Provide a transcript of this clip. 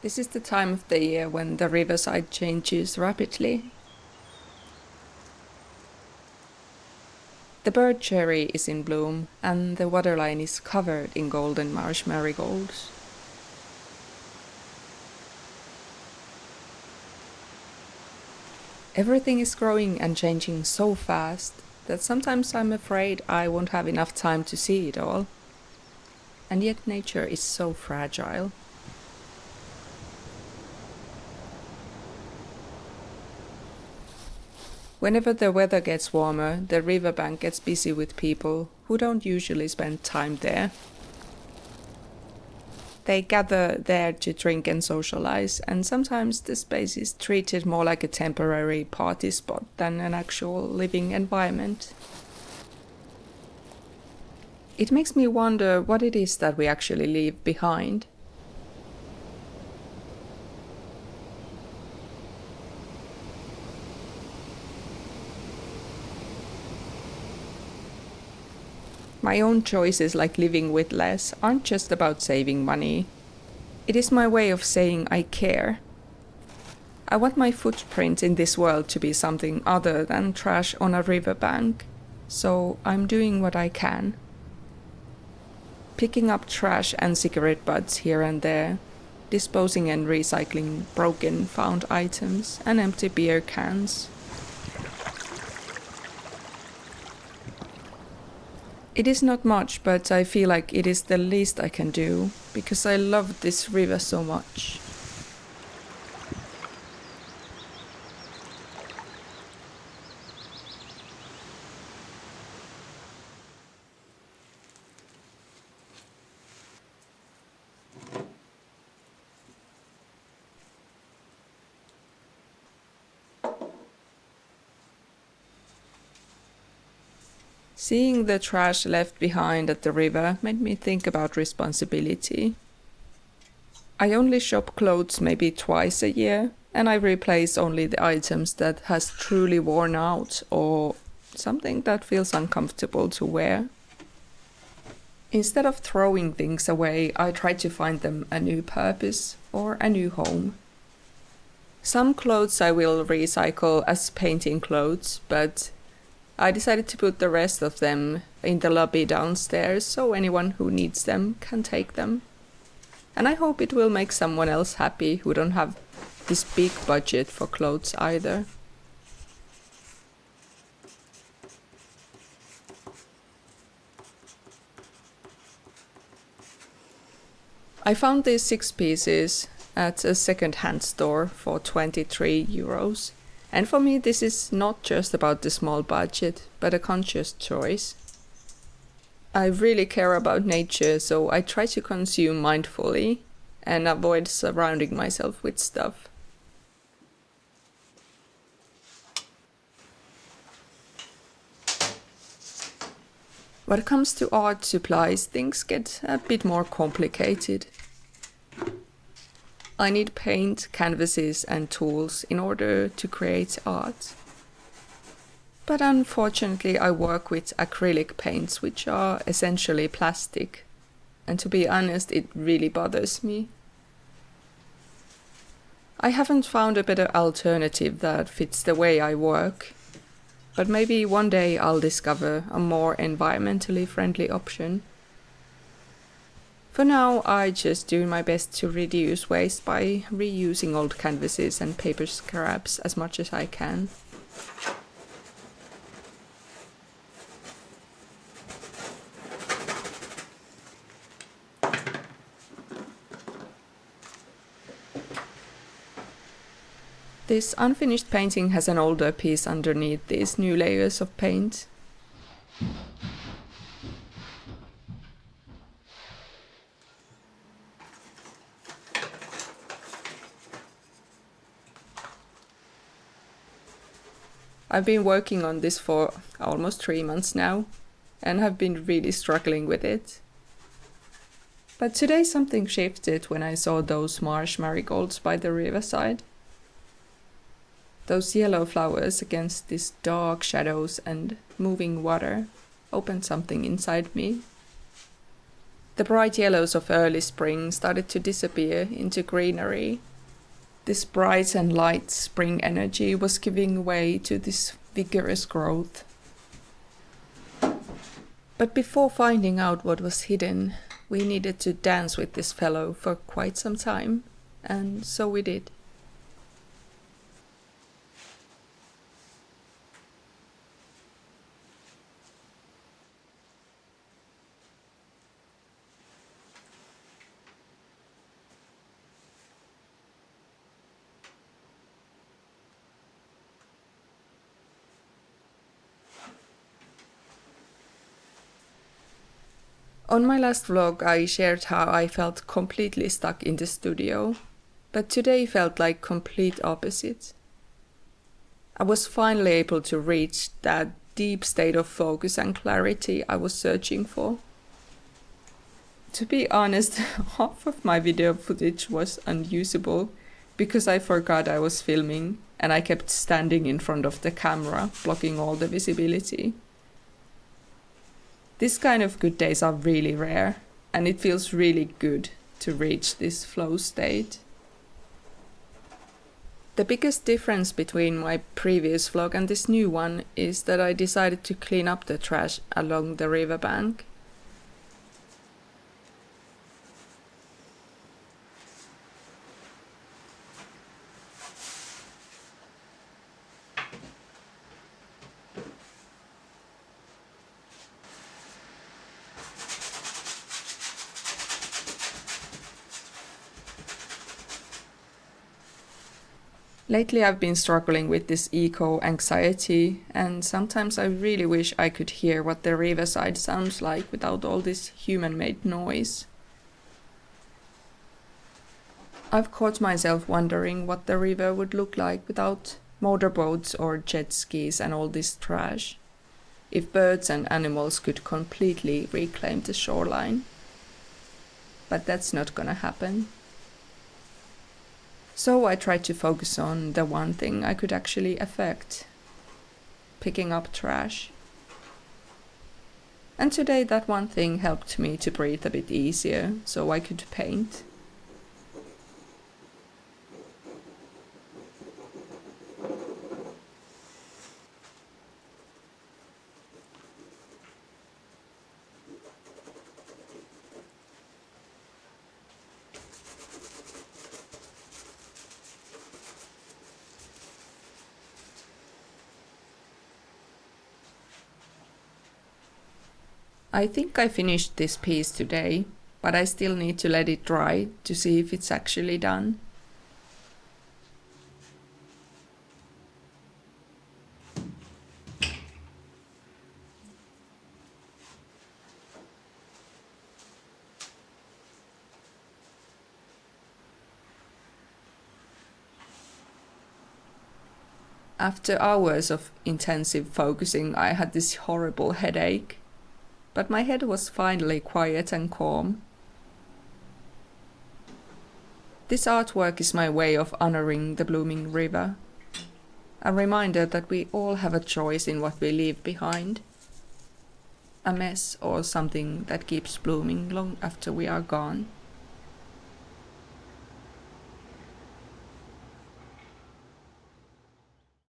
This is the time of the year when the riverside changes rapidly. The bird cherry is in bloom and the waterline is covered in golden marsh marigolds. Everything is growing and changing so fast that sometimes I'm afraid I won't have enough time to see it all. And yet nature is so fragile. Whenever the weather gets warmer, the riverbank gets busy with people who don't usually spend time there. They gather there to drink and socialize, and sometimes the space is treated more like a temporary party spot than an actual living environment. It makes me wonder what it is that we actually leave behind. My own choices, like living with less, aren't just about saving money. It is my way of saying I care. I want my footprint in this world to be something other than trash on a riverbank, so I'm doing what I can. Picking up trash and cigarette butts here and there, disposing and recycling broken found items and empty beer cans. It is not much, but I feel like it is the least I can do, because I love this river so much. Seeing the trash left behind at the river made me think about responsibility. I only shop clothes maybe twice a year, and I replace only the items that has truly worn out or something that feels uncomfortable to wear. Instead of throwing things away, I try to find them a new purpose or a new home. Some clothes I will recycle as painting clothes, but I decided to put the rest of them in the lobby downstairs so anyone who needs them can take them. And I hope it will make someone else happy who don't have this big budget for clothes either. I found these 6 pieces at a second-hand store for 23 euros. And for me, this is not just about the small budget, but a conscious choice. I really care about nature, so I try to consume mindfully and avoid surrounding myself with stuff. When it comes to art supplies, things get a bit more complicated. I need paint, canvases and tools in order to create art. But unfortunately I work with acrylic paints, which are essentially plastic. And to be honest, it really bothers me. I haven't found a better alternative that fits the way I work. But maybe one day I'll discover a more environmentally friendly option. For now, I just do my best to reduce waste by reusing old canvases and paper scraps as much as I can. This unfinished painting has an older piece underneath these new layers of paint. I've been working on this for almost 3 months now, and have been really struggling with it. But today something shifted when I saw those marsh marigolds by the riverside. Those yellow flowers against these dark shadows and moving water opened something inside me. The The bright yellows of early spring started to disappear into greenery. This bright and light spring energy was giving way to this vigorous growth. But before finding out what was hidden, we needed to dance with this fellow for quite some time, and so we did. On my last vlog, I shared how I felt completely stuck in the studio, but today felt like complete opposite. I was finally able to reach that deep state of focus and clarity I was searching for. To be honest, half of my video footage was unusable because I forgot I was filming and I kept standing in front of the camera, blocking all the visibility. This kind of good days are really rare, and it feels really good to reach this flow state. The biggest difference between my previous vlog and this new one is that I decided to clean up the trash along the riverbank. Lately I've been struggling with this eco-anxiety, and sometimes I really wish I could hear what the riverside sounds like without all this human-made noise. I've caught myself wondering what the river would look like without motorboats or jet skis and all this trash, if birds and animals could completely reclaim the shoreline. But that's not gonna happen. So I tried to focus on the one thing I could actually affect: picking up trash. And today that one thing helped me to breathe a bit easier, so I could paint. I think I finished this piece today, but I still need to let it dry to see if it's actually done. After hours of intensive focusing, I had this horrible headache. But my head was finally quiet and calm. This artwork is my way of honoring the blooming river. A reminder that we all have a choice in what we leave behind. A mess or something that keeps blooming long after we are gone.